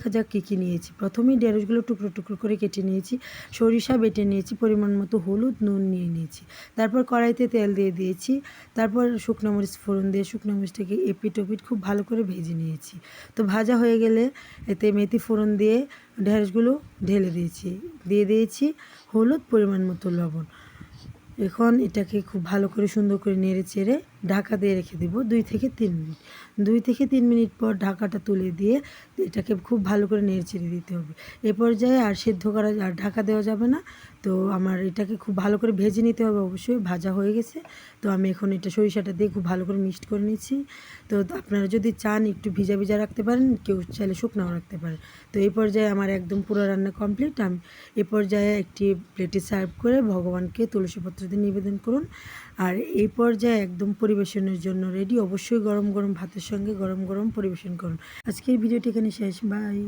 দেখা যাক কী কী নিয়েছি। প্রথমেই ঢেঁড়সগুলো টুকরো টুকরো করে কেটে নিয়েছি, সরিষা বেটে নিয়েছি, পরিমাণ মতো হলুদ নুন নিয়ে নিয়েছি। তারপর কড়াইতে তেল দিয়ে দিয়েছি, তারপর শুকনো মরিচ ফোড়ন দিয়ে শুকনো মরিচটাকে এপিট ওপিট খুব ভালো করে ভেজে নিয়েছি। তো ভাজা হয়ে গেলে এতে মেথি ফোড়ন দিয়ে ঢেঁড়সগুলো ঢেলে দিয়েছি হলুদ, পরিমাণ মতো লবণ। এখন এটাকে খুব ভালো করে সুন্দর করে নেড়ে চেড়ে ঢাকা দিয়ে রেখে দেবো 2 থেকে 3 মিনিট। 2 থেকে 3 মিনিট পর ঢাকাটা তুলে দিয়ে এটাকে খুব ভালো করে নেড়ে চেড়ে দিতে হবে। এ পর্যায়ে আর সেদ্ধ করা আর ঢাকা দেওয়া যাবে না। তো আমার এটাকে খুব ভালো করে ভেজে নিতে হবে, অবশ্যই ভাজা হয়ে গেছে। তো আমি এখন এটা সরিষাটা দিয়ে খুব ভালো করে মিক্সড করে নিচ্ছি। তো আপনারা যদি চান একটু ভিজা ভিজা রাখতে পারেন, কেউ চাইলে শুকনাও রাখতে পারেন। তো এই পর্যায়ে আমার একদম পুরো রান্না কমপ্লিট। আমি এ পর্যায়ে একটি প্লেটে সার্ভ করে ভগবানকে তুলসীপত্র দিয়ে নিবেদন করুন। আর এই পর্যায়ে একদম পরিবেশনের জন্য রেডি। অবশ্যই গরম গরম ভাতের সঙ্গে গরম গরম পরিবেশন করুন। আজকের ভিডিওটি এখানে শেষ। বাই।